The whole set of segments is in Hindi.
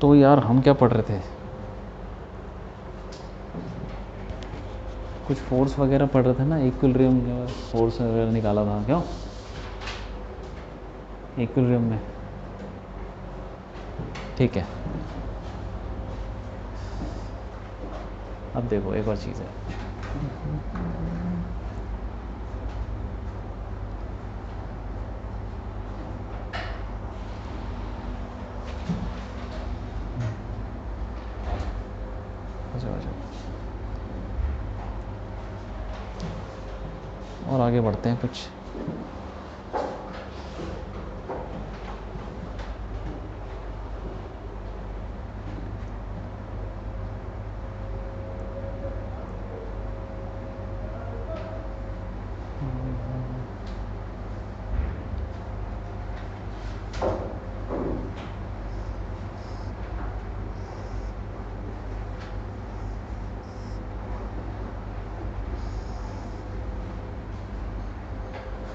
तो यार हम क्या पढ़ रहे थे, कुछ फोर्स वगैरह पढ़ रहे थे ना, इक्विलिब्रियम फोर्स वगैरह निकाला था क्यों इक्विलिब्रियम में। ठीक है, अब देखो एक और चीज़ है। अच्छा अच्छा, और आगे बढ़ते हैं कुछ।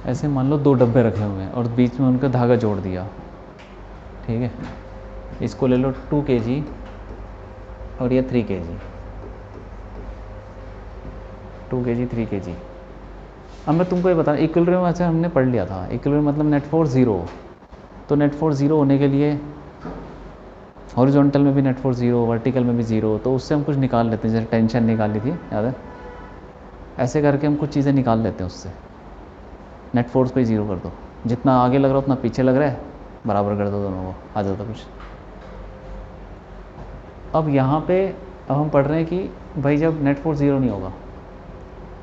ऐसे मान लो 2 डब्बे रखे हुए हैं और बीच में उनका धागा जोड़ दिया। ठीक है, इसको ले लो 2 kg और ये 3 kg, 2 kg 3 kg। अब मैं तुमको ये बता, इक्विलिब्रियम ऐसे हमने पढ़ लिया था, इक्विलिब्रियम मतलब नेट फोर्स ज़ीरो। तो नेट फोर्स ज़ीरो होने के लिए हॉरिजॉन्टल में भी नेट फोर्स ज़ीरो, वर्टिकल में भी ज़ीरो, तो उससे हम कुछ निकाल लेते हैं। जैसे टेंशन निकाली थी, याद है? ऐसे करके हम कुछ चीज़ें निकाल लेते हैं उससे। नेट फोर्स को ही ज़ीरो कर दो, जितना आगे लग रहा है उतना पीछे लग रहा है, बराबर कर दो दोनों को, आ जाता कुछ। अब यहाँ पे अब हम पढ़ रहे हैं कि भाई जब नेट फोर्स ज़ीरो नहीं होगा,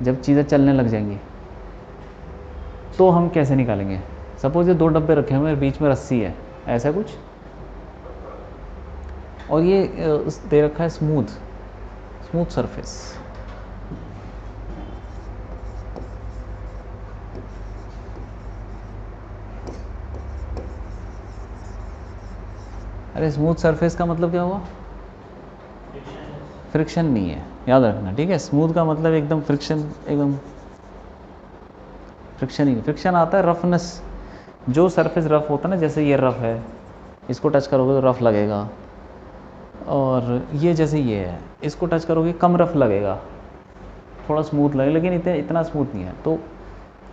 जब चीज़ें चलने लग जाएंगी, तो हम कैसे निकालेंगे। सपोज ये 2 डब्बे रखे हुए हैं, बीच में रस्सी है, ऐसा कुछ, और ये दे रखा है स्मूथ स्मूथ सरफेस। अरे स्मूथ सरफेस का मतलब क्या हुआ? फ्रिक्शन नहीं है, याद रखना, ठीक है? स्मूथ का मतलब एकदम फ्रिक्शन, एकदम फ्रिक्शन ही नहीं। फ्रिक्शन आता है रफनेस, जो सरफेस रफ होता है ना, जैसे ये रफ है, इसको टच करोगे तो रफ लगेगा, और ये जैसे ये है, इसको टच करोगे कम रफ लगेगा, थोड़ा स्मूथ लगेगा, लेकिन इतना स्मूथ नहीं है। तो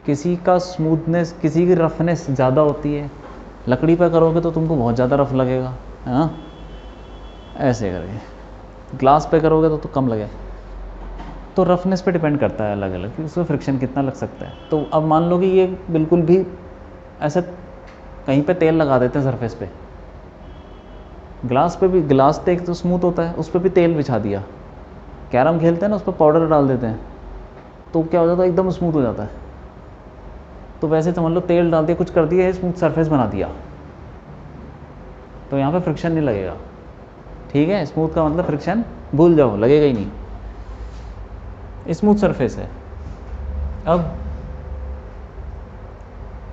किसी का स्मूथनेस, किसी की रफनेस ज़्यादा होती है, लकड़ी पर करोगे तो तुमको बहुत ज़्यादा रफ लगेगा, है ना? ऐसे करके ग्लास पे करोगे तो कम लगेगा। तो रफनेस पे डिपेंड करता है अलग अलग कि उसमें फ्रिक्शन कितना लग सकता है। तो अब मान लो कि ये बिल्कुल भी ऐसा, कहीं पे तेल लगा देते हैं सरफेस पे, ग्लास पे भी, ग्लास तो एक तो स्मूथ होता है, उस पर भी तेल बिछा दिया, कैरम खेलते हैं ना, उस पर पाउडर डाल देते हैं, तो क्या हो जाता है, एकदम स्मूथ हो जाता है। तो वैसे समझ लो तेल डाल दिया, कुछ कर दिया है, स्मूथ सरफेस बना दिया, तो यहाँ पे फ्रिक्शन नहीं लगेगा। ठीक है, स्मूथ का मतलब फ्रिक्शन भूल जाओ, लगेगा ही नहीं, स्मूथ सरफेस है। अब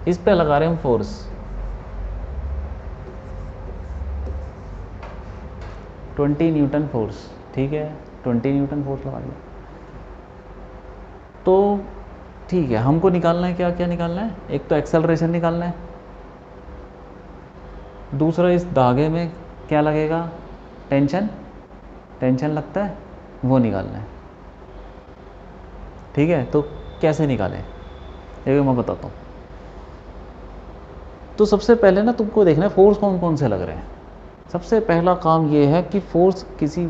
इस पे लगा रहे हैं हम फोर्स, N20 फोर्स। ठीक है, 20 N फोर्स लगा दिया। तो ठीक है, हमको निकालना है, क्या क्या निकालना है? एक तो एक्सेलरेशन निकालना है, दूसरा इस धागे में क्या लगेगा, टेंशन, टेंशन लगता है, वो निकालना है। ठीक है, तो कैसे निकालें, ये मैं बताता हूँ। तो सबसे पहले ना तुमको देखना है फोर्स कौन कौन से लग रहे हैं। सबसे पहला काम ये है कि फोर्स किसी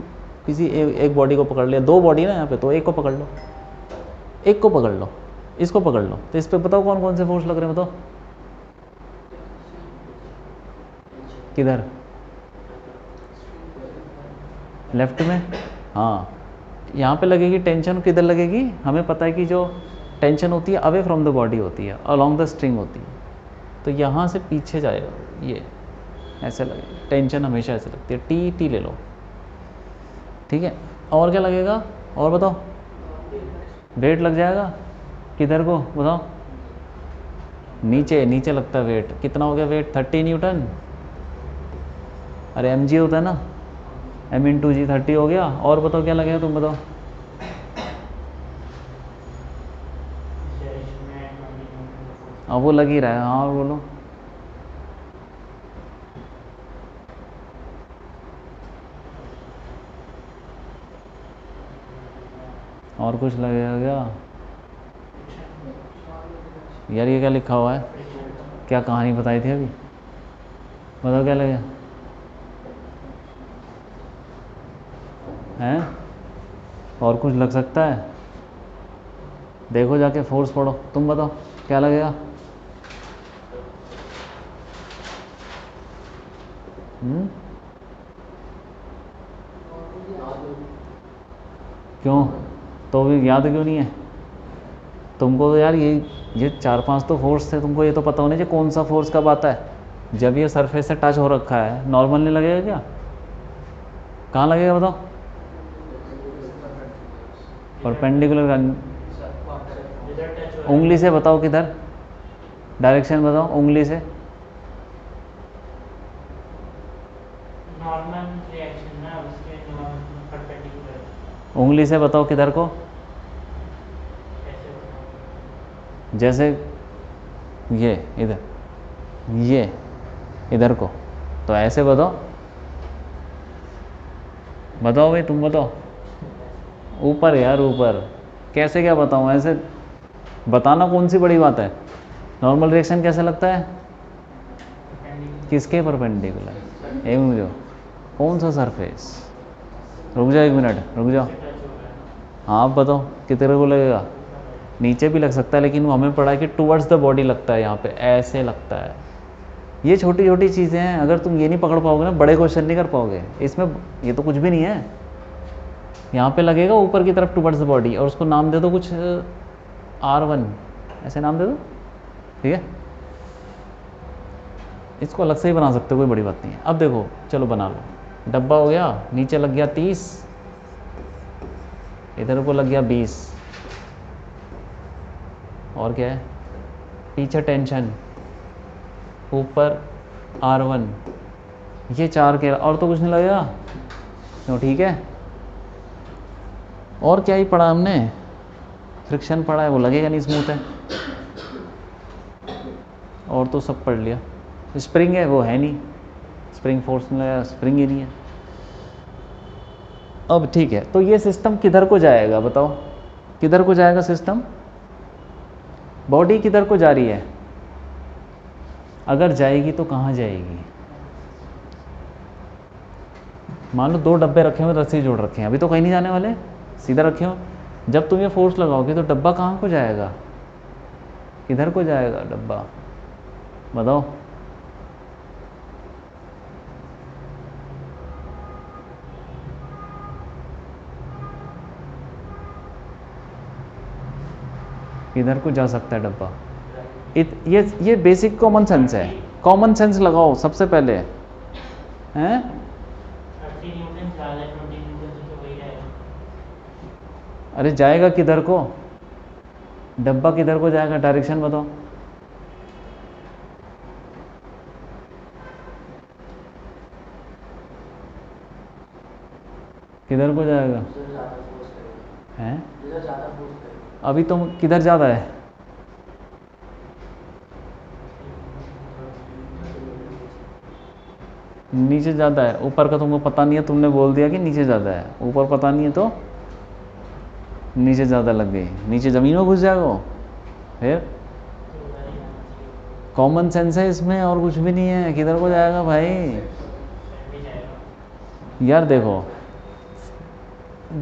किसी एक बॉडी को पकड़ लिया, 2 बॉडी ना यहाँ पे, तो एक को पकड़ लो, एक को पकड़ लो, इसको पकड़ लो, तो इस पे बताओ कौन कौन से फोर्स लग रहे हैं, बताओ। किधर? लेफ्ट में, हाँ। यहाँ पे लगेगी टेंशन, किधर लगेगी? हमें पता है कि जो टेंशन होती है अवे फ्रॉम द बॉडी होती है, अलोंग द स्ट्रिंग होती है, तो यहाँ से पीछे जाएगा, ये ऐसे लगेगा। टेंशन हमेशा ऐसे लगती है, टी टी ले लो। ठीक है, और क्या लगेगा, और बताओ। वेट लग जाएगा, किधर को बताओ? नीचे, नीचे लगता है वेट। कितना हो गया वेट? 30 N। अरे mg होता है ना, m×g 30 हो गया। और बताओ क्या लगेगा, तुम बताओ। हाँ वो लग ही रहा है, हाँ बोलो। और कुछ लगेगा क्या? यार ये क्या लिखा हुआ है? क्या कहानी बताई थी अभी? बताओ क्या लगेगा? हैं? और कुछ लग सकता है? देखो जाके फोर्स पढ़ो, तुम बताओ क्या लगेगा? क्यों? तो भी याद क्यों नहीं है तुमको? तो यार ये 4-5 तो फोर्स थे, तुमको ये तो पता होना चाहिए कौन सा फोर्स कब आता है। जब ये सरफेस से टच हो रखा है, नॉर्मल नहीं लगेगा क्या? कहाँ लगेगा बताओ? परपेंडिकुलर का उंगली से बताओ किधर, डायरेक्शन बताओ उंगली से। नॉर्मल रिएक्शन ना उसके परपेंडिकुलर। उंगली से बताओ किधर को? कैसे बताऊं? जैसे ये इधर, ये इधर को, तो ऐसे बताओ। बताओ भाई, तुम बताओ। ऊपर यार, ऊपर। कैसे क्या बताऊँ ऐसे? बताना कौन सी बड़ी बात है? नॉर्मल रिएक्शन कैसे लगता है? किसके परपेंडिकुलर? एक मिनट, कौन सा सरफेस? रुक जाओ 1 मिनट, रुक जाओ। हाँ आप बताओ कितने को लगेगा? नीचे भी लग सकता है, लेकिन वो हमें पड़ा है कि टुवर्ड्स द बॉडी लगता है, यहाँ पे ऐसे लगता है। ये छोटी छोटी चीज़ें हैं, अगर तुम ये नहीं पकड़ पाओगे ना, बड़े क्वेश्चन नहीं कर पाओगे इसमें। ये तो कुछ भी नहीं है। यहाँ पे लगेगा ऊपर की तरफ टुवर्ड्स द बॉडी, और उसको नाम दे दो कुछ R1, ऐसे नाम दे दो, ठीक है? इसको अलग से ही बना सकते हो, कोई बड़ी बात नहीं है। अब देखो, चलो बना लो। डब्बा हो गया, नीचे लग गया 30, इधर को लग गया 20, और क्या है? पीछे टेंशन, ऊपर R1, ये 4 के, और तो कुछ नहीं लगेगा। तो ठीक है, और क्या ही पढ़ा हमने? फ्रिक्शन पढ़ा है, वो लगेगा नहीं, स्मूथ है। और तो सब पढ़ लिया। स्प्रिंग है, वो है नहीं, स्प्रिंग फोर्स नहीं लगा, स्प्रिंग ही नहीं है। अब ठीक है, तो ये सिस्टम किधर को जाएगा बताओ? किधर को जाएगा सिस्टम? बॉडी किधर को जा रही है? अगर जाएगी तो कहाँ जाएगी? मान लो 2 डब्बे रखे हुए, रस्सी जोड़ रखे हैं, अभी तो कहीं नहीं जाने वाले, सीधा रखे हो। जब तुम ये फोर्स लगाओगे तो डब्बा कहाँ को जाएगा? किधर को जाएगा डब्बा? बताओ। किधर को जा सकता है डब्बा? ये बेसिक कॉमन सेंस है। कॉमन सेंस लगाओ सबसे पहले, हैं? 30 न्यूटन ज़्यादा है, 20 न्यूटन से तो वही रहेगा। अरे जाएगा किधर को? डब्बा किधर को जाएगा? डायरेक्शन बताओ। किधर को जाएगा? हैं? अभी तो किधर ज़्यादा है? नीचे ज़्यादा है। ऊपर का तुमको पता नहीं है, तुमने बोल दिया कि नीचे ज़्यादा है। ऊपर पता नहीं है तो नीचे ज़्यादा लग गई, नीचे ज़मीन में घुस जाएगा वो। फिर कॉमन सेंस है इसमें, और कुछ भी नहीं है। किधर को जाएगा भाई? यार देखो,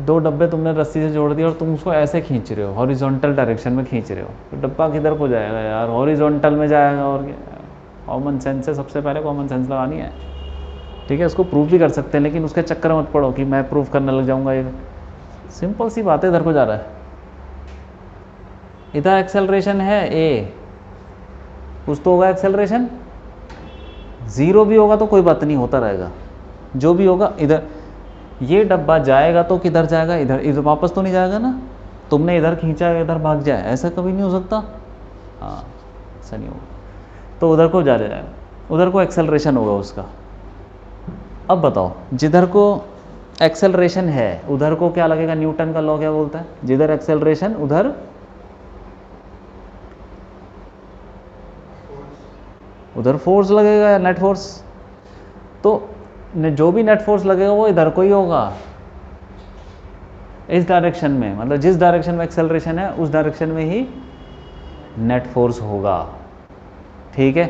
2 डब्बे तुमने रस्सी से जोड़ दिए और तुम उसको ऐसे खींच रहे हो, हॉरिजॉन्टल डायरेक्शन में खींच रहे हो, तो डब्बा किधर को जाएगा यार? हॉरिजॉन्टल में जाएगा। और क्या? कॉमन सेंस है, सबसे पहले कॉमन सेंस लगानी है, ठीक है? उसको प्रूव भी कर सकते हैं, लेकिन उसके चक्कर मत पड़ो कि मैं प्रूव करने लग जाऊंगा। ये सिंपल सी बात है, इधर को जा रहा है, इधर एक्सेलरेशन है A, कुछ तो होगा एक्सेलरेशन। 0 भी होगा तो कोई बात नहीं, होता रहेगा। जो भी होगा इधर, ये डब्बा जाएगा तो किधर जाएगा? इधर। इधर वापस तो नहीं जाएगा ना? तुमने इधर खींचा, इधर भाग जाए, ऐसा कभी नहीं हो सकता। हाँ, ऐसा नहीं होगा। तो उधर को जा जाएगा, उधर को एक्सेलरेशन होगा उसका। अब बताओ, जिधर को एक्सेलरेशन है उधर को क्या लगेगा? न्यूटन का लॉ क्या बोलता है? जिधर एक्सेलरेशन उधर फोर्स लगेगा, या नेट फोर्स। तो जो भी नेट फोर्स लगेगा वो इधर को ही होगा। इस डायरेक्शन में, मतलब जिस डायरेक्शन में एक्सेलरेशन है उस डायरेक्शन में ही नेट फोर्स होगा। ठीक है,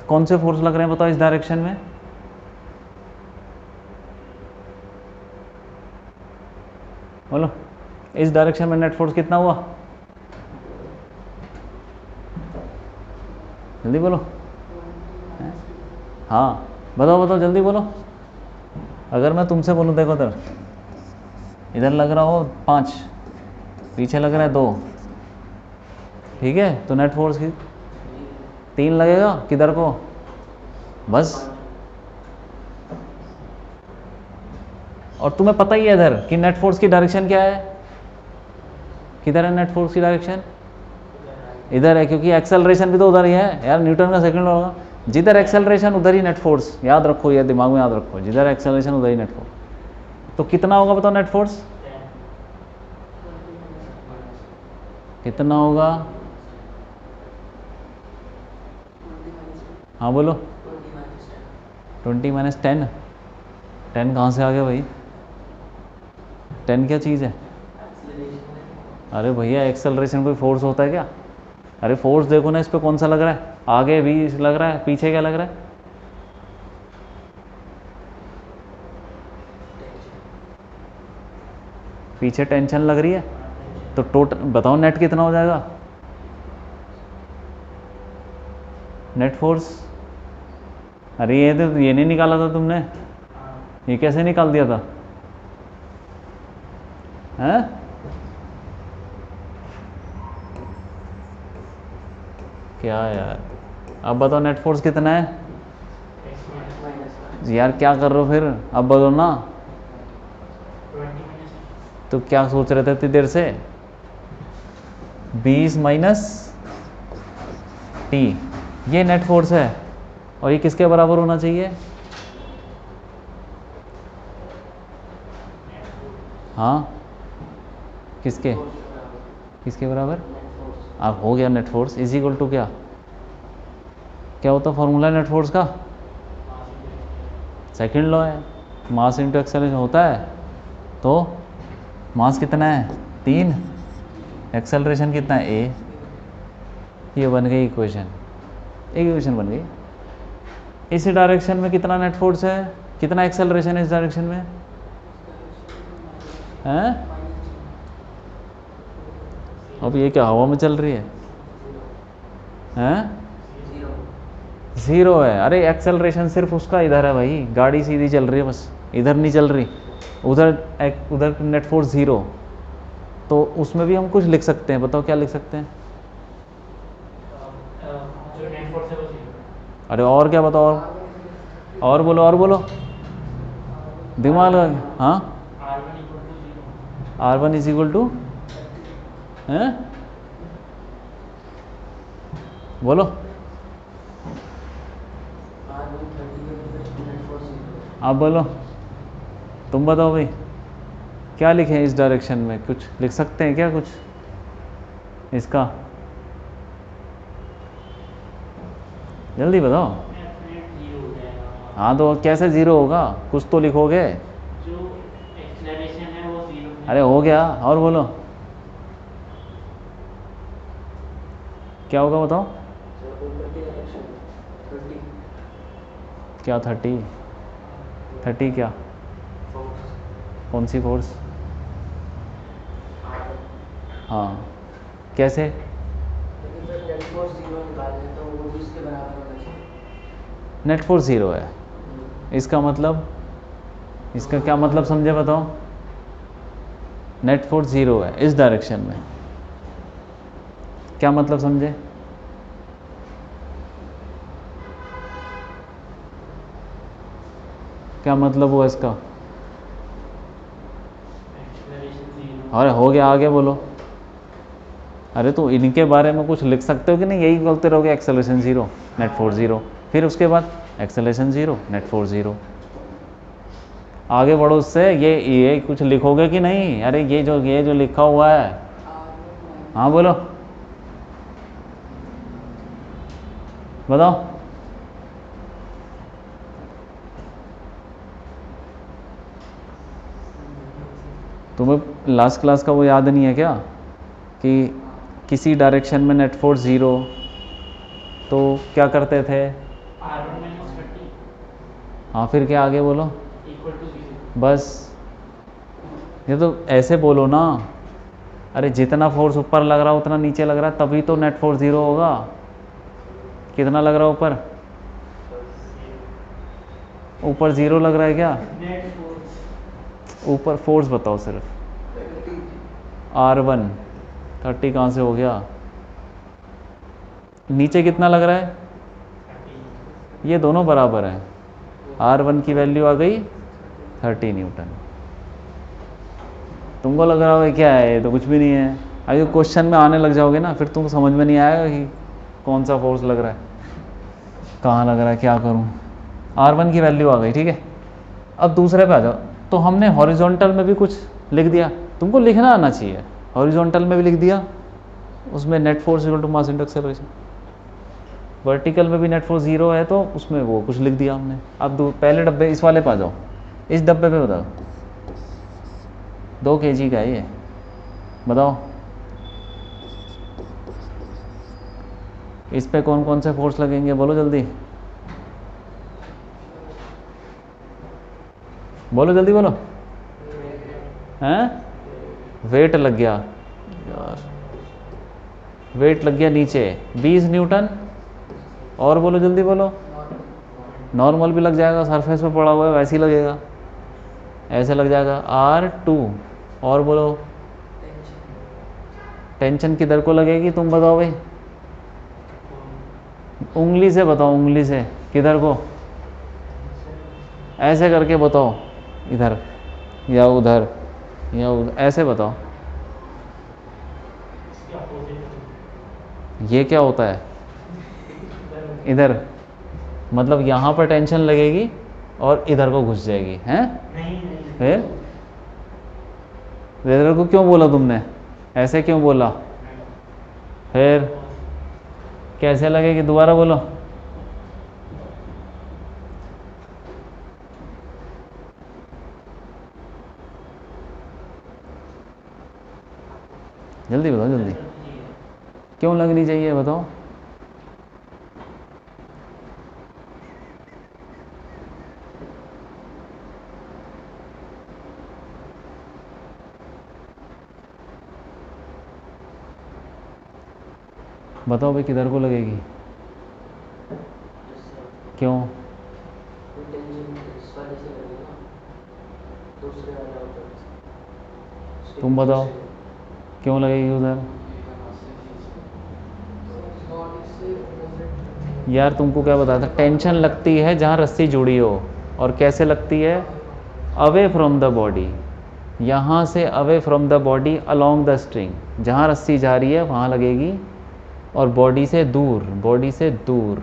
कौन से फोर्स लग रहे हैं बताओ इस डायरेक्शन में? बोलो, इस डायरेक्शन में नेट फोर्स कितना हुआ? जल्दी बोलो। हाँ बताओ बताओ जल्दी बोलो। अगर मैं तुमसे बोलूँ, देखो इधर लग रहा हो 5, पीछे लग रहा है 2, ठीक है, तो नेट फोर्स की 3 लगेगा किधर को? बस। और तुम्हें पता ही है इधर कि नेट फोर्स की डायरेक्शन क्या है? किधर है नेट फोर्स की डायरेक्शन? इधर है, क्योंकि एक्सेलरेशन भी तो उधर ही है यार, न्यूटन का सेकंड लॉ होगा, जिधर एक्सेलरेशन उधर ही नेट फोर्स। याद रखो, ये दिमाग में याद रखो, जिधर एक्सेलरेशन उधर ही नेट फोर्स। तो कितना होगा बताओ नेट फोर्स? कितना होगा? हाँ बोलो। 20 - 10। 10 कहाँ से आ गया भाई? 10 क्या चीज़ है? अरे भैया, एक्सेलरेशन कोई फोर्स होता है क्या? अरे फोर्स देखो ना इस पे कौन सा लग रहा है, आगे भी लग रहा है, पीछे क्या लग रहा है? पीछे टेंशन लग रही है, तो टोटल बताओ नेट कितना हो जाएगा? नेट फोर्स, अरे ये तो ये नहीं निकाला था तुमने, ये कैसे निकाल दिया था? हैं? क्या यार, अब बताओ नेट फोर्स कितना है? यार क्या कर रहे हो फिर, अब बताओ ना। तो क्या सोच रहे थे इतनी देर से? 20 - t, ये नेट फोर्स है, और ये किसके बराबर होना चाहिए? हाँ, किसके किसके बराबर? अब हो गया net force is equal to क्या? क्या होता फॉर्मूला नेट फोर्स का? सेकंड लॉ है, मास इंटू एक्सेलरेशन होता है। तो मास कितना है? 3, एक्सेलरेशन कितना है? a। ये बन गई इक्वेशन, एक इक्वेशन बन गई। इस डायरेक्शन में कितना नेट फोर्स है, कितना एक्सेलरेशन है इस डायरेक्शन में? हैं? अब ये क्या हवा में चल रही है? हैं? 0 है। अरे एक्सेलरेशन सिर्फ उसका इधर है भाई, गाड़ी सीधी चल रही है बस, इधर नहीं चल रही, उधर नेट फोर्स 0। तो उसमें भी हम कुछ लिख सकते हैं, बताओ क्या लिख सकते हैं? जो नेट फोर्स है वो 0। अरे और क्या बताओ, और बोलो, और बोलो, दिमाग लगा। हाँ, R1 इज इक्वल टू हैं? बोलो, आप बोलो, तुम बताओ भाई, क्या लिखें इस डायरेक्शन में? कुछ लिख सकते हैं क्या कुछ इसका? जल्दी बताओ। हाँ तो कैसे 0 होगा, कुछ तो लिखोगे। जो एक्सेलरेशन है वो 0 है। अरे हो गया, और बोलो क्या होगा बताओ? क्या 30 क्या? कौन सी फोर्स? हाँ, कैसे? नेट फोर्स 0 है, इसका मतलब, इसका क्या मतलब समझे बताओ? नेट फोर्स 0 है इस डायरेक्शन में, क्या मतलब समझे? क्या मतलब हुआ इसका? अरे हो गया, आगे बोलो। अरे तो इनके बारे में कुछ लिख सकते हो कि नहीं? यही बोलते रहोगे एक्सेलरेशन 0, नेट फोर्स 0, फिर उसके बाद एक्सेलरेशन 0, नेट फोर्स 0। आगे बढ़ो उससे, ये कुछ लिखोगे कि नहीं? अरे ये जो लिखा हुआ है, हाँ बोलो, बताओ। तुम्हें लास्ट क्लास का वो याद नहीं है क्या कि किसी डायरेक्शन में नेट फोर्स 0 तो क्या करते थे? R1 minus 30 हाँ फिर क्या आगे बोलो? equal to 0. बस, ये तो ऐसे बोलो ना। अरे जितना फोर्स ऊपर लग रहा है उतना नीचे लग रहा है, तभी तो नेट फोर्स 0 होगा। कितना लग रहा है ऊपर? ऊपर 0 लग रहा है क्या? Net force ऊपर फोर्स बताओ सिर्फ। R1 30 कहाँ से हो गया? नीचे कितना लग रहा है? 30. ये दोनों बराबर हैं। R1 की वैल्यू आ गई 30 न्यूटन। तुमको लग रहा होगा क्या है, ये तो कुछ भी नहीं है। अगर क्वेश्चन में आने लग जाओगे ना फिर तुमको समझ में नहीं आएगा कि कौन सा फोर्स लग रहा है, कहाँ लग रहा है, क्या करूँ। R1 की वैल्यू आ गई, ठीक है। अब दूसरे पे आ जाओ। तो हमने हॉरिजॉन्टल में भी कुछ लिख दिया, तुमको लिखना आना चाहिए। हॉरिजॉन्टल में भी लिख दिया, उसमें net force equal to mass into acceleration. Vertical में भी नेट फोर्स 0 है तो उसमें वो कुछ लिख दिया हमने। अब पहले डब्बे, इस वाले पे आ जाओ। इस डब्बे पे बताओ, 2 kg का है ये, बताओ इस पे कौन कौन से फोर्स लगेंगे, बोलो जल्दी, बोलो जल्दी बोलो। हैं? वेट लग गया यार, वेट लग गया नीचे 20 न्यूटन। और बोलो जल्दी बोलो। नॉर्मल भी लग जाएगा, सरफेस पे पड़ा हुआ है वैसे ही लगेगा, ऐसे लग जाएगा R2। और बोलो, टेंशन किधर को लगेगी तुम बताओ भाई, उंगली से बताओ, उंगली से किधर को, ऐसे करके बताओ, इधर या उधर या उधर, ऐसे बताओ। इसके opposite ये क्या होता है? इधर, मतलब यहाँ पर टेंशन लगेगी और इधर को घुस जाएगी, हैं? नहीं फिर इधर को क्यों बोला तुमने, ऐसे क्यों बोला? फिर कैसे लगेगी, दोबारा बोलो। जल्दी बताओ जल्दी, क्यों लगनी चाहिए बताओ। बताओ भाई किधर को लगेगी, क्यों? तुम बताओ क्यों लगेगी उधर? यार तुमको क्या बताया था, टेंशन लगती है जहाँ रस्सी जुड़ी हो। और कैसे लगती है? अवे फ्रॉम द बॉडी, यहाँ से away from the body along the string, जहाँ रस्सी जा रही है वहाँ लगेगी। और बॉडी से दूर, बॉडी से दूर।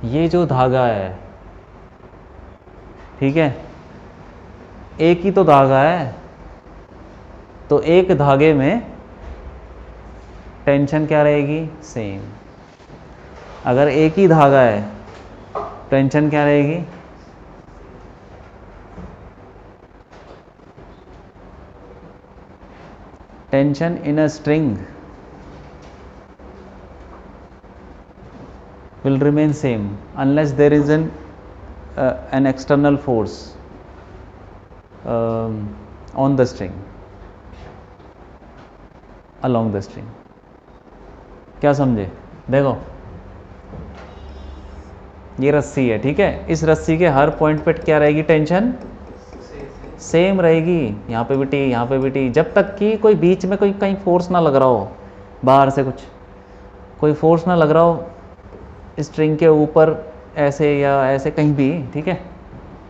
ये जो धागा है, ठीक है, एक ही तो धागा है, तो एक धागे में टेंशन क्या रहेगी? सेम। अगर एक ही धागा है, टेंशन क्या रहेगी? Tension in a string will remain same unless there is an external force on the string, along the string। क्या समझे? देखो ये रस्सी है, ठीक है, इस रस्सी के हर पॉइंट पे क्या रहेगी? टेंशन सेम रहेगी। यहाँ पे भी टी, यहाँ पे भी टी, जब तक कि कोई बीच में कोई कहीं फोर्स ना लग रहा हो, बाहर से कुछ कोई फोर्स ना लग रहा हो स्ट्रिंग के ऊपर, ऐसे या ऐसे कहीं भी, ठीक है,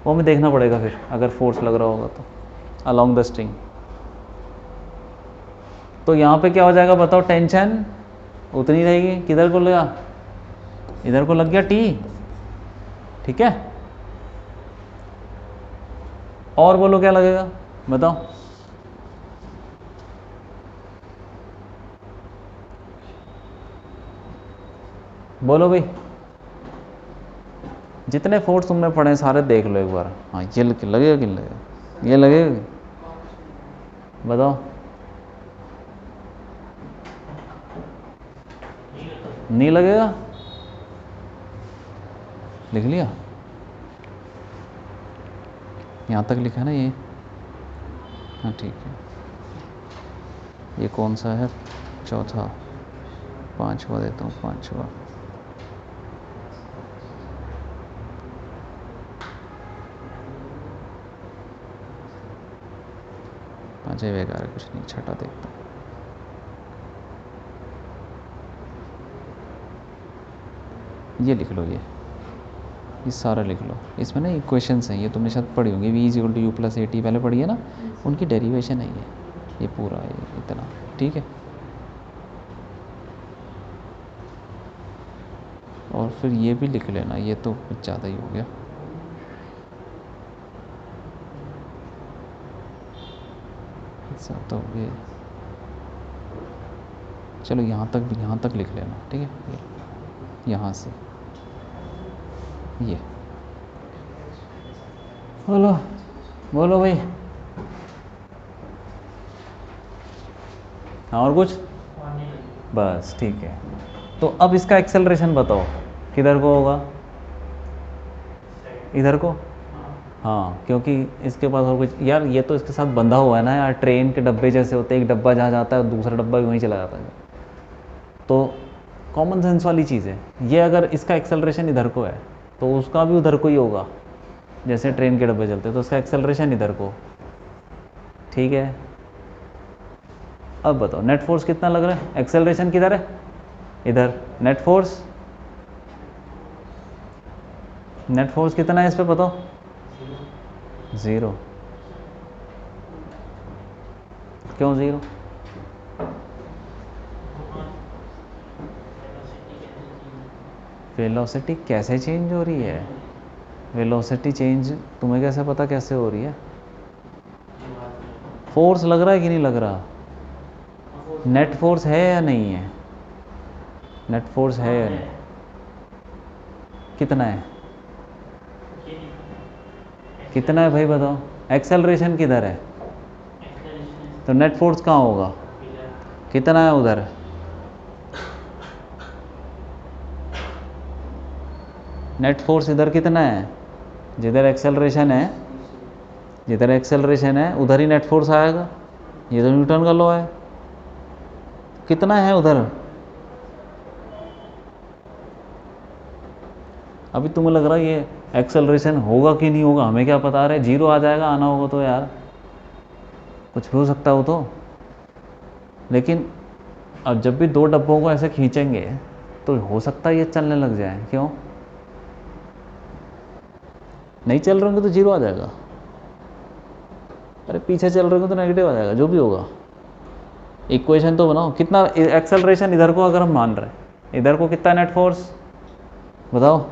वो हमें देखना पड़ेगा फिर अगर फोर्स लग रहा होगा तो अलोंग द स्ट्रिंग। तो यहाँ पे क्या हो जाएगा बताओ? टेंशन उतनी रहेगी, किधर को लगा? इधर को लग गया टी, ठीक है। और बोलो क्या लगेगा बताओ। बोलो भाई, जितने फोर्स तुमने पढ़े हैं सारे देख लो एक बार। हाँ ये लगेगा कि नहीं लगेगा, ये लगेगा, बताओ। नहीं लगेगा, लिख लिया, यहाँ तक लिखा है ना ये। हाँ ठीक है, ये कौन सा है, चौथा, पांचवा देता हूँ, पांचवा। पांचवा बेकार है, कुछ नहीं, छठा देखता हूँ। ये लिख लो, ये सारा लिख लो। इसमें ना इक्वेशंस हैं, ये तुमने शायद पढ़ी होंगी, v is equal to u plus a t पहले पढ़ी है ना, उनकी डेरिवेशन है ये पूरा ये इतना, ठीक है। और फिर ये भी लिख लेना, ये तो कुछ ज़्यादा ही हो गया। ऐसा तो ये, चलो यहाँ तक लिख लेना, ठीक है। यहाँ से ये बोलो, बोलो भाई। हाँ और कुछ, बस ठीक है। तो अब इसका एक्सेलरेशन बताओ, किधर को होगा, इधर को। हाँ क्योंकि इसके पास और कुछ, यार ये तो इसके साथ बंधा हुआ है ना यार, ट्रेन के डब्बे जैसे होते हैं, एक डब्बा जहाँ जाता है दूसरा डब्बा भी वहीं चला जाता है, तो कॉमन सेंस वाली चीज़ है ये। अगर इसका एक्सेलरेशन इधर को है तो उसका भी उधर को ही होगा, जैसे ट्रेन के डब्बे चलते हैं तो उसका एक्सेलरेशन इधर को, ठीक है। अब बताओ नेट फोर्स कितना लग रहा है, एक्सेलरेशन किधर है, इधर। नेट फोर्स कितना है इस पे बताओ, 0। क्यों 0? वेलोसिटी कैसे चेंज हो रही है, वेलोसिटी चेंज तुम्हें कैसे पता कैसे हो रही है? फोर्स लग रहा है कि नहीं लग रहा, नेट फोर्स है या नहीं है, नेट फोर्स है या नहीं, कितना है, कितना है भाई बताओ। एक्सेलरेशन किधर है, तो नेट फोर्स कहाँ होगा, कितना है उधर, नेट फोर्स इधर कितना है, जिधर एक्सेलरेशन है उधर ही नेट फोर्स आएगा, ये तो न्यूटन का लॉ है। कितना है उधर, अभी तुम्हें लग रहा है ये एक्सेलरेशन होगा कि नहीं होगा, हमें क्या पता रहे, 0 आ जाएगा, आना होगा तो यार कुछ भी हो सकता हो तो। लेकिन अब जब भी दो डब्बों को ऐसे खींचेंगे तो हो सकता है ये चलने लग जाए, क्यों, नहीं चल रहे होंगे तो 0 आ जाएगा, अरे पीछे चल रहे होंगे तो नेगेटिव आ जाएगा, जो भी होगा। इक्वेशन तो बनाओ, कितना एक्सेलरेशन इधर को अगर हम मान रहे हैं, इधर को कितना नेट फोर्स बताओ,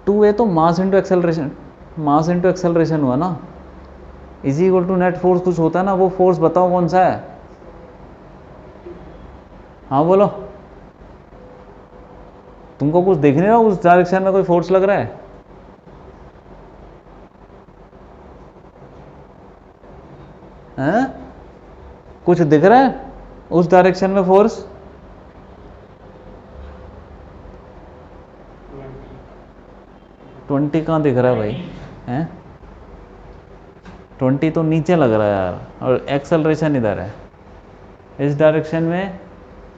2a तो मास इंटू एक्सेलरेशन हुआ ना, is equal to net force कुछ होता है ना, वो फोर्स बताओ कौन सा है, हाँ बोलो। तुमको कुछ दिख नहीं रहा, उस डायरेक्शन में कोई फोर्स लग रहा है, हैं? कुछ दिख रहा है उस डायरेक्शन में फोर्स, 20 कहाँ दिख रहा है भाई, हैं? 20 तो नीचे लग रहा है यार, और एक्सेलरेशन इधर है, इस डायरेक्शन में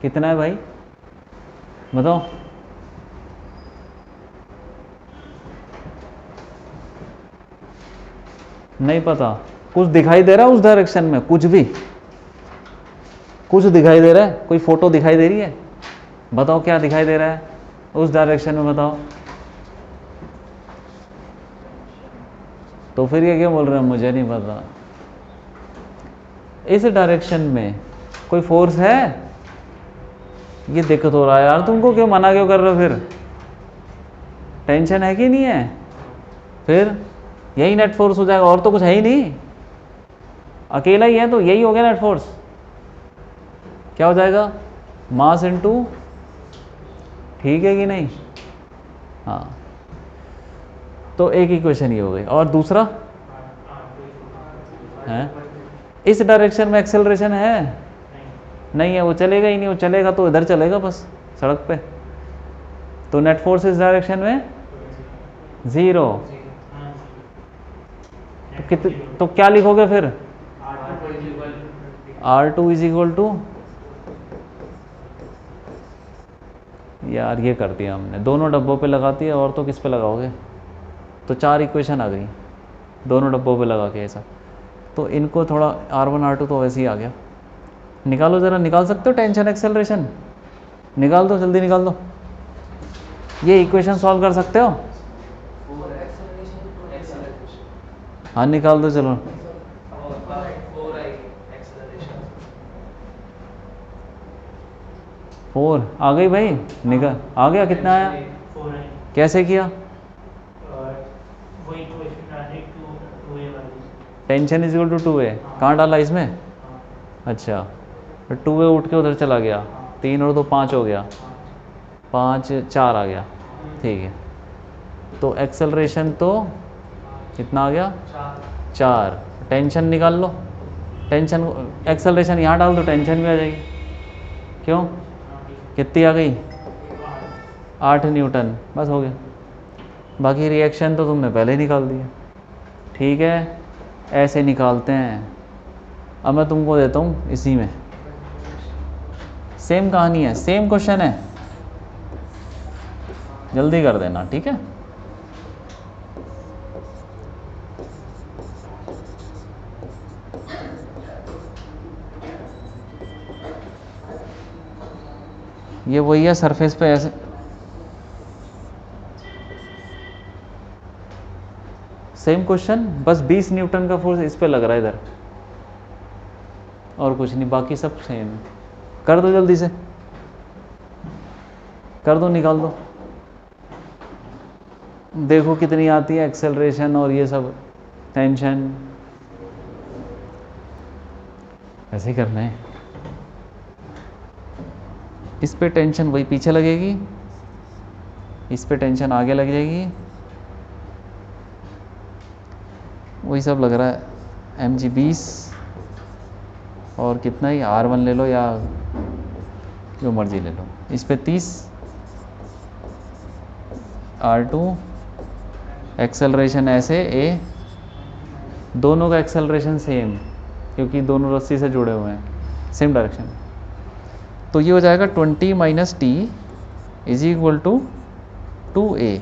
कितना है भाई बताओ, नहीं पता, कुछ दिखाई दे रहा है उस डायरेक्शन में, कुछ दिखाई दे रहा है, कोई फोटो दिखाई दे रही है, बताओ क्या दिखाई दे रहा है उस डायरेक्शन में, बताओ। तो फिर ये क्यों बोल रहे हैं मुझे नहीं पता, इस डायरेक्शन में कोई फोर्स है, ये दिक्कत हो रहा है यार तुमको, क्यों मना क्यों कर रहे हो, फिर टेंशन है कि नहीं है, फिर यही नेट फोर्स हो जाएगा, और तो कुछ है ही नहीं, अकेला ही है तो यही हो गया नेट फोर्स, क्या हो जाएगा, मास इनटू, ठीक है कि नहीं? हाँ, तो एक इक्वेशन ये हो गई। और दूसरा है, इस डायरेक्शन में एक्सेलरेशन है? नहीं है, वो चलेगा ही नहीं, वो चलेगा तो इधर चलेगा बस सड़क पे। तो नेट फोर्स इस डायरेक्शन में 0। तो क्या लिखोगे फिर? R2 इज इक्वल टू, यार ये कर दिया हमने, दोनों डब्बों पे लगाती है, और तो किस पे लगाओगे? तो 4 इक्वेशन आ गई दोनों डब्बों पे लगा के ऐसा। तो इनको थोड़ा R1 R2 तो वैसे ही आ गया। निकालो ज़रा, निकाल सकते हो टेंशन एक्सेलरेशन? निकाल दो, जल्दी निकाल दो। ये इक्वेशन सॉल्व कर सकते हो? हाँ निकाल दो चलो। 4 आ गई भाई, निकल आ गया। कितना आया? 4 है। कैसे किया? वही क्वेश्चन डाले 2A वाली। Tension is equal to 2A कहाँ डाला इसमें? हाँ, अच्छा, तो 2A उठ के उधर चला गया, 3 और 2 5 हो गया, 5 4 आ गया। ठीक है, तो एक्सेलरेशन तो कितना आ गया? 4। टेंशन निकाल लो, टेंशन एक्सेलरेशन यहाँ डाल दो, टेंशन भी आ जाएगी। क्यों? कितनी आ गई? 8 न्यूटन, बस हो गया। बाकी रिएक्शन तो तुमने पहले ही निकाल दिया। ठीक है, ऐसे निकालते हैं। अब मैं तुमको देता हूँ इसी में, सेम कहानी है, सेम क्वेश्चन है, जल्दी कर देना ठीक है। ये वही है, सरफेस पे ऐसे सेम क्वेश्चन, बस 20 न्यूटन का फोर्स इस पे लग रहा है इधर, और कुछ नहीं, बाकी सब सेम। कर दो जल्दी से, कर दो, निकाल दो, देखो कितनी आती है एक्सेलरेशन और ये सब टेंशन। ऐसे ही करना है। इस पे टेंशन वही पीछे लगेगी, इस पे टेंशन आगे लग जाएगी, वही सब लग रहा है। mg 20 और कितना ही R1 ले लो या जो मर्जी ले लो, इस पे 30, R2 एक्सेलरेशन ऐसे A, दोनों का एक्सेलरेशन सेम क्योंकि दोनों रस्सी से जुड़े हुए हैं, सेम डायरेक्शन। तो ये हो जाएगा 20 minus T is equal to 2A,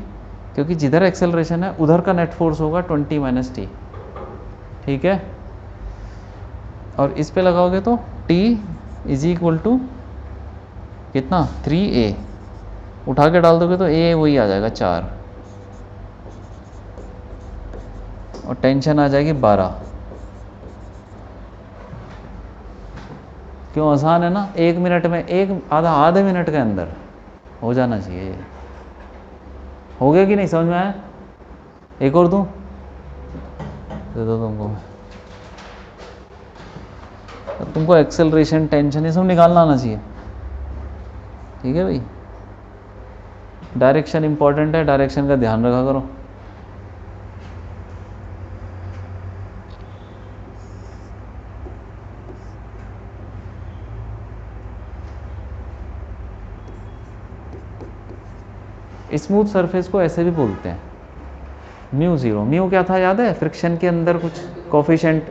क्योंकि जिधर एक्सेलरेशन है उधर का नेट फोर्स होगा 20 माइनस टी। ठीक है, और इस पे लगाओगे तो T इज इक्वल टू कितना? 3A, उठा के डाल दोगे तो A वही आ जाएगा 4, और टेंशन आ जाएगी 12। क्यों? आसान है ना, 1 मिनट में, आधे मिनट के अंदर हो जाना चाहिए। हो गया कि नहीं? समझ में आया? एक और दूं? दे दो तुमको एक्सेलरेशन, टेंशन ये सब निकालना आना चाहिए। ठीक है भाई, डायरेक्शन इंपॉर्टेंट है, डायरेक्शन का ध्यान रखा करो। स्मूथ सरफेस को ऐसे भी बोलते हैं μ0। म्यू क्या था याद है? फ्रिक्शन के अंदर कुछ कोफिशिएंट,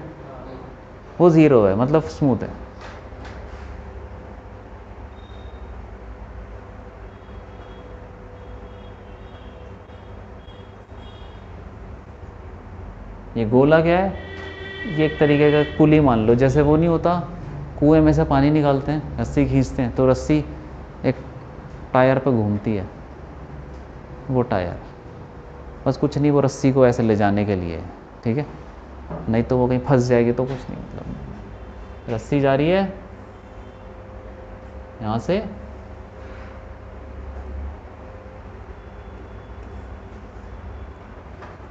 वो 0 है, मतलब स्मूथ है। ये गोला क्या है? ये एक तरीके का पुली मान लो, जैसे वो नहीं होता कुएं में से पानी निकालते हैं, रस्सी खींचते हैं, तो रस्सी एक टायर पे घूमती है, वो टायर, बस कुछ नहीं, वो रस्सी को ऐसे ले जाने के लिए। ठीक है, नहीं तो वो कहीं फंस जाएगी तो कुछ नहीं, मतलब रस्सी जा रही है यहाँ से,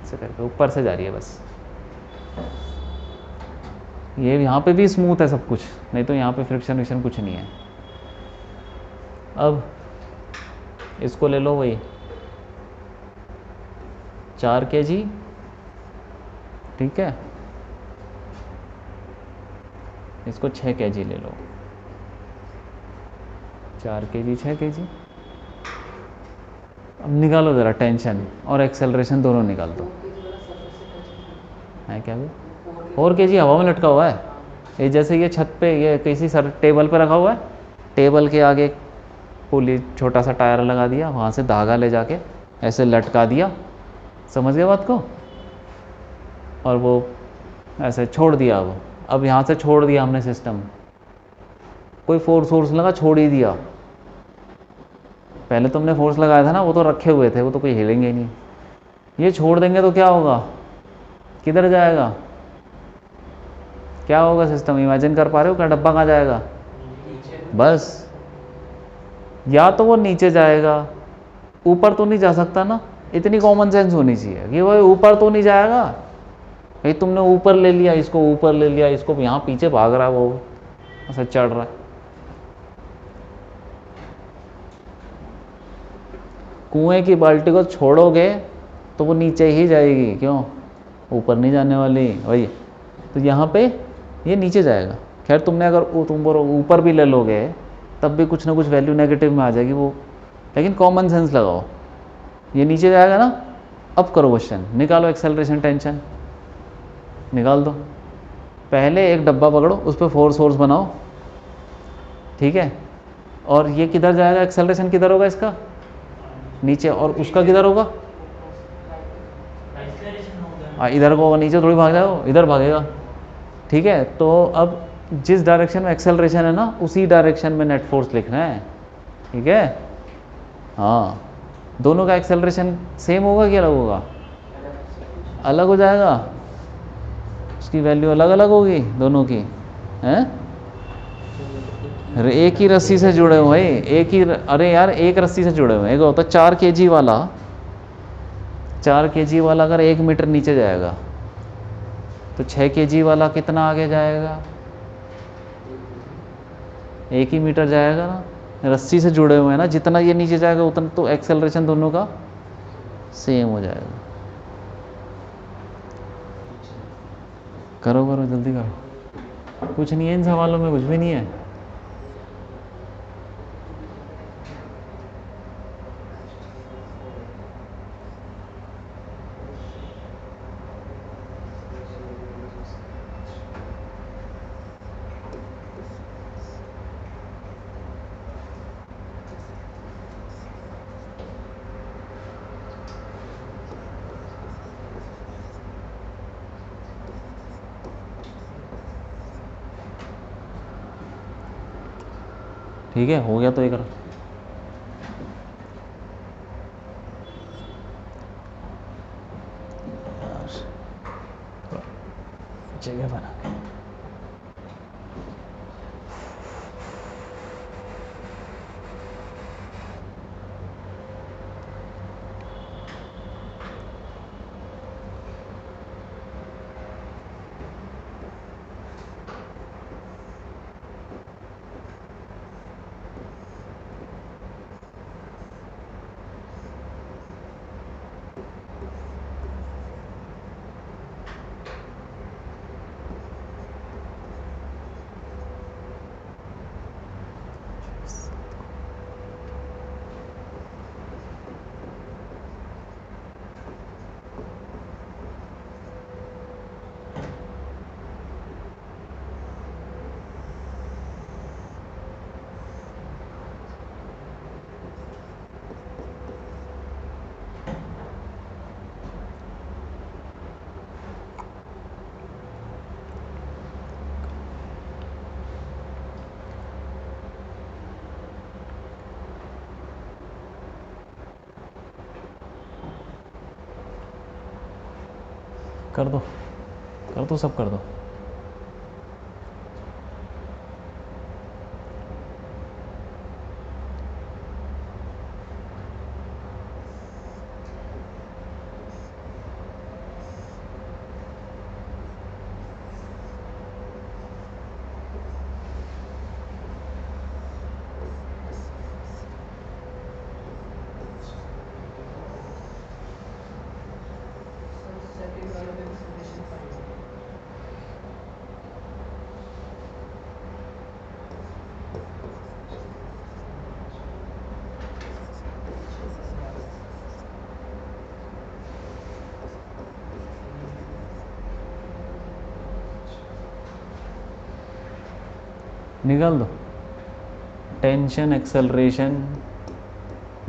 ऐसे करके ऊपर से जा रही है बस। ये यहाँ पे भी स्मूथ है सब कुछ, नहीं तो यहाँ पे फ्रिक्शन विक्शन कुछ नहीं है। अब इसको ले लो वही 4 kg, ठीक है, इसको 6 kg ले लो, 4 kg 6 kg। अब निकालो ज़रा टेंशन और एक्सेलरेशन दोनों निकाल दो। है क्या भी 4 kg हवा में लटका हुआ है, ये जैसे ये छत पे ये किसी सर टेबल पे रखा हुआ है, टेबल के आगे पुली छोटा सा टायर लगा दिया, वहाँ से धागा ले जाके ऐसे लटका दिया, समझ गए बात को, और वो ऐसे छोड़ दिया। अब यहाँ से छोड़ दिया हमने सिस्टम, कोई फोर्स लगा, छोड़ ही दिया। पहले तुमने फोर्स लगाया था ना, वो तो रखे हुए थे, वो तो कोई हिलेंगे ही नहीं। ये छोड़ देंगे तो क्या होगा, किधर जाएगा, क्या होगा सिस्टम, इमेजिन कर पा रहे हो, क्या डब्बा कहाँ जाएगा, बस या तो वो नीचे जाएगा, ऊपर तो नहीं जा सकता ना, इतनी कॉमन सेंस होनी चाहिए कि वो ऊपर तो नहीं जाएगा। भाई तुमने ऊपर ले लिया, इसको ऊपर ले लिया, इसको यहाँ पीछे भाग रहा है, वो ऐसा चढ़ रहा है। कुएं की बाल्टी को छोड़ोगे तो वो नीचे ही जाएगी, क्यों, ऊपर नहीं जाने वाली भाई। तो यहाँ पे ये नीचे जाएगा। खैर तुमने अगर तुम ऊपर भी ले लोगे तब भी कुछ ना कुछ वैल्यू नेगेटिव में आ जाएगी वो, लेकिन कॉमन सेंस लगाओ, ये नीचे जाएगा ना। अब करो क्वेश्चन, निकालो एक्सेलरेशन टेंशन, निकाल दो। पहले एक डब्बा पकड़ो, उस पर फोर्स बनाओ, ठीक है, और ये किधर जाएगा, एक्सेलरेशन किधर होगा इसका, नीचे, और उसका किधर होगा, इधर को होगा, नीचे थोड़ी भाग जाएगा, इधर भागेगा, ठीक है। तो अब जिस डायरेक्शन में एक्सेलरेशन है ना, उसी डायरेक्शन में नेट फोर्स लिखना है, ठीक है। हाँ, दोनों का एक्सेलरेशन सेम होगा कि अलग होगा, अलग हो जाएगा, उसकी वैल्यू अलग अलग होगी दोनों की, हैं। एक ही रस्सी से जुड़े हुए हैं, एक ही, अरे यार एक रस्सी से जुड़े हुए हैं। एक होता है 4 kg वाला, 4 kg वाला अगर 1 मीटर नीचे जाएगा तो 6 kg वाला कितना आगे जाएगा, 1 ही मीटर जाएगा ना, रस्सी से जुड़े हुए हैं ना, जितना ये नीचे जाएगा उतना तो एक्सेलरेशन दोनों का सेम हो जाएगा। करो करो जल्दी करो, कुछ नहीं है इन सवालों में, कुछ भी नहीं है। ठीक है, हो गया तो ये करो। जगह बना कर दो, कर दो, सब कर दो। निकाल दो। टेंशन एक्सेलरेशन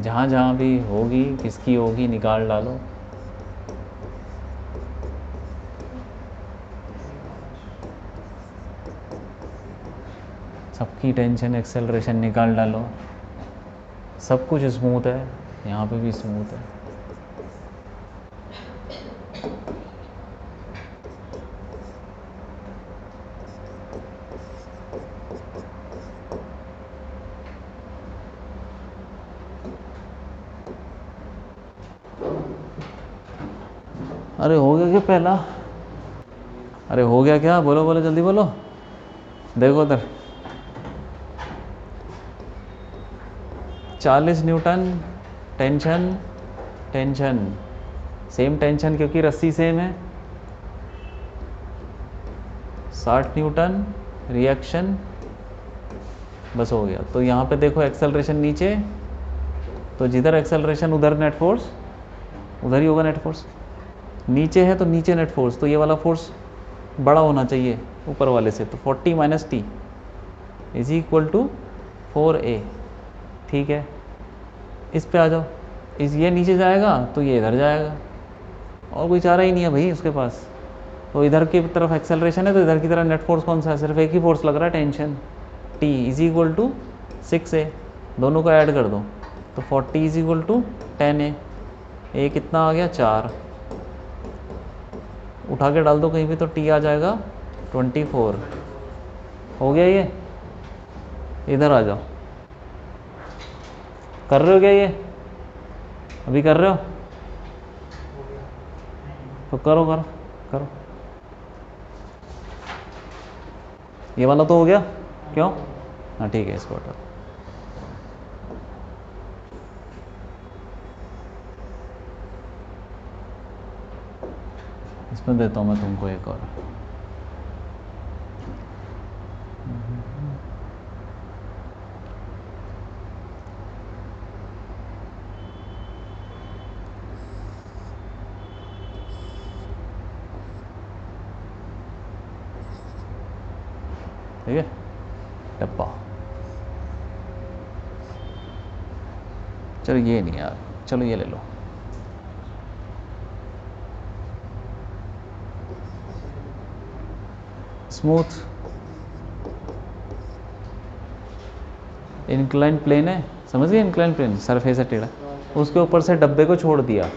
जहाँ जहाँ भी होगी किसकी होगी निकाल डालो। सबकी टेंशन एक्सेलरेशन निकाल डालो। सब कुछ स्मूथ है, यहाँ पे भी स्मूथ है। अरे हो गया क्या पहला? अरे हो गया क्या? बोलो बोलो जल्दी बोलो। देखो उधर 40 Newton tension, tension same tension क्योंकि रस्सी सेम है। 60 न्यूटन रिएक्शन, बस हो गया। तो यहाँ पे देखो एक्सेलरेशन नीचे, तो जिधर एक्सेलरेशन उधर नेट फोर्स, उधर ही होगा नेट फोर्स। नीचे है तो नीचे नेट फोर्स, तो ये वाला फोर्स बड़ा होना चाहिए ऊपर वाले से। तो 40 minus T is equal to 4a। ठीक है, इस पे आ जाओ। इस ये नीचे जाएगा तो ये इधर जाएगा, और कोई चारा ही नहीं है भाई उसके पास। तो इधर की तरफ एक्सेलरेशन है तो इधर की तरफ नेट फोर्स कौन सा है? सिर्फ एक ही फोर्स लग रहा है, tension. T is equal to 6a, दोनों को ऐड कर दो तो 40 इज इक्वल टू 10a। ए कितना आ गया? 4। उठा के डाल दो कहीं भी तो टी आ जाएगा 24। हो गया ये? इधर आ जाओ। कर रहे हो क्या ये? अभी कर रहे हो? तो करो करो करो। ये वाला तो हो गया, क्यों? हाँ ठीक है, इसको हटा। इसमें देता हूँ मैं तुमको एक और। ठीक है, डब्बा। चलो ये नहीं यार, चलो ये ले लो। स्मूथ इंक्लाइन प्लेन है, समझ गए? इंक्लाइन प्लेन सरफेस है टेढ़ा, उसके ऊपर से डब्बे को छोड़ दिया,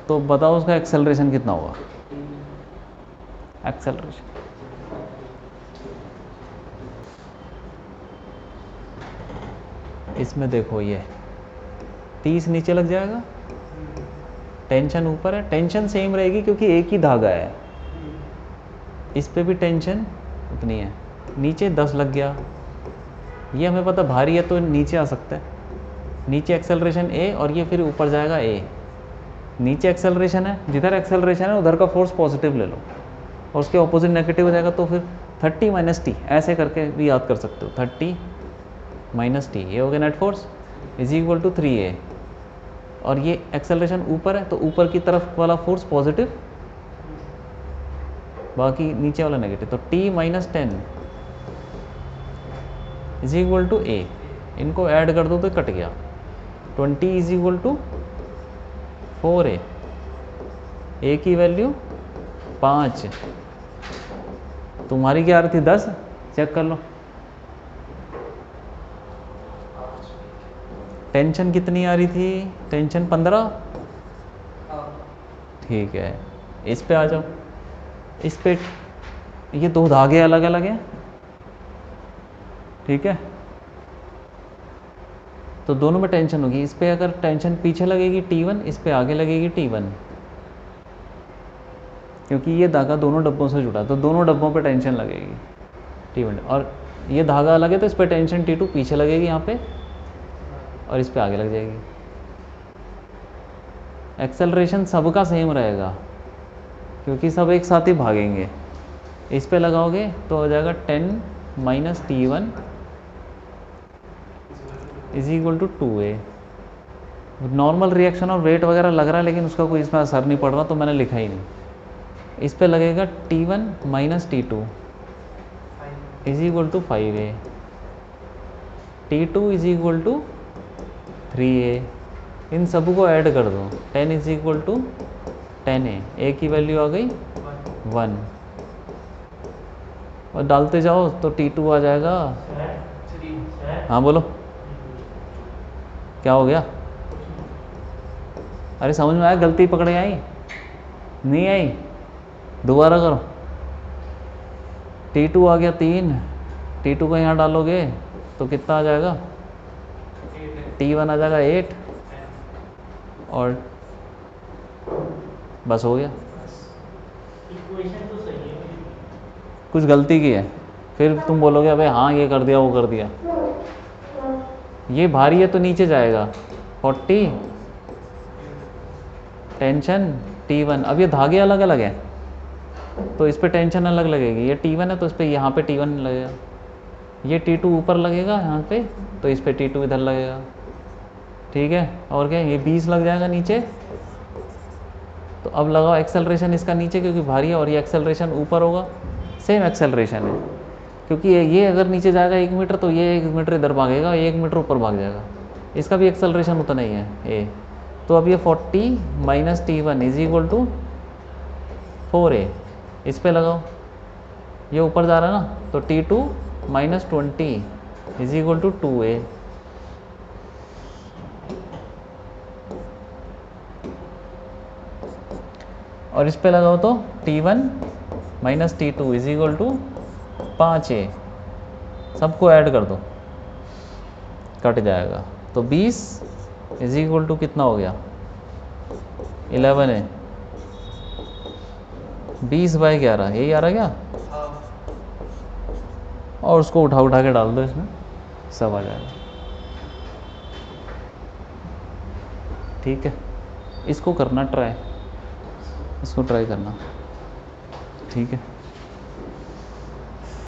तो बताओ उसका एक्सेलरेशन कितना होगा? एक्सेलरेशन इसमें देखो, ये 30 नीचे लग जाएगा, टेंशन ऊपर है, टेंशन सेम रहेगी क्योंकि एक ही धागा है। इस पे भी टेंशन उतनी है, नीचे 10 लग गया। ये हमें पता भारी है तो नीचे आ सकता है। नीचे एक्सेलरेशन a और ये फिर ऊपर जाएगा a। नीचे एक्सेलरेशन है, जिधर एक्सेलरेशन है उधर का फोर्स पॉजिटिव ले लो और उसके ऑपोजिट नेगेटिव हो जाएगा, तो फिर 30 माइनस टी ऐसे करके भी याद कर सकते हो। 30 माइनस टी, ये हो गया net force is equal to 3a। और ये एक्सेलरेशन ऊपर है तो ऊपर की तरफ वाला फोर्स पॉजिटिव, बाकी नीचे वाला नेगेटिव। तो t minus 10 is equal to a। इनको ऐड कर दो तो कट गया। 20 is equal to 4a। a की वैल्यू 5, तुम्हारी क्या आ रही थी? 10। चेक कर लो टेंशन कितनी आ रही थी? टेंशन 15। ठीक है, इस पे आ जाओ। इस पे ये दो धागे अलग अलग हैं, ठीक है, तो दोनों में टेंशन होगी। इस पे अगर टेंशन पीछे लगेगी T1, इस पे आगे लगेगी T1, क्योंकि ये धागा दोनों डब्बों से जुड़ा, तो दोनों डब्बों पे टेंशन लगेगी T1। और ये धागा अलग है तो इस पे टेंशन T2 पीछे लगेगी यहाँ पे, और इस पे आगे लग जाएगी। एक्सेलरेशन सबका सेम रहेगा क्योंकि सब एक साथ ही भागेंगे। इस पे लगाओगे तो हो जाएगा 10 minus T1 is equal to 2a। Normal reaction और वेट वगैरह लग रहा है लेकिन उसका कोई इसमें असर नहीं पड़ रहा, तो मैंने लिखा ही नहीं। इस पे लगेगा T1 minus T2 is equal to 5a, T2 is equal to 3a। इन सब को ऐड कर दो, 10 is equal to 10a, a की वैल्यू आ गई 1, और डालते जाओ तो T2 आ जाएगा। हाँ बोलो, क्या हो गया? अरे समझ में आया? गलती पकड़े आई? नहीं आई? दोबारा करो। T2 आ गया 3, T2 को यहाँ डालोगे तो कितना आ जाएगा? T1 आ जाएगा 8, और बस हो गया। इक्वेशन तो सही है, कुछ गलती की है, फिर तुम बोलोगे अबे हाँ ये कर दिया वो कर दिया। ये भारी है तो नीचे जाएगा 40, टेंशन T1। अब ये धागे अलग अलग हैं तो इस पे टेंशन अलग लगेगी। ये T1 है तो इस पे यहाँ पे T1 लगेगा, ये T2 ऊपर लगेगा यहाँ पे तो इस पे T2 इधर लगेगा। ठीक है, और क्या, ये 20 लग जाएगा नीचे। तो अब लगाओ एक्सेलरेशन इसका नीचे, क्योंकि भारी है, और ये एक्सेलरेशन ऊपर होगा, सेम एक्सेलरेशन है। क्योंकि ये अगर नीचे जाएगा 1 मीटर तो ये 1 मीटर इधर भागेगा, 1 मीटर ऊपर भाग जाएगा, इसका भी एक्सेलरेशन उतना ही है ए। तो अब ये 40 minus T1 is equal to 4a, इस पे लगाओ, ये ऊपर जा रहा है ना, तो T2 minus 20 is equal to 2a। और इस पे लगाओ तो T1 minus T2 is equal to 5a, सबको ऐड कर दो, कट जाएगा। तो 20 इज इक्वल टू कितना हो गया? 11 है, 20/11, यही आ रहा क्या? और उसको उठा उठा के डाल दो इसमें, सब आ जाएगा। ठीक है, इसको करना ट्राई, इसको ट्राई करना। ठीक है।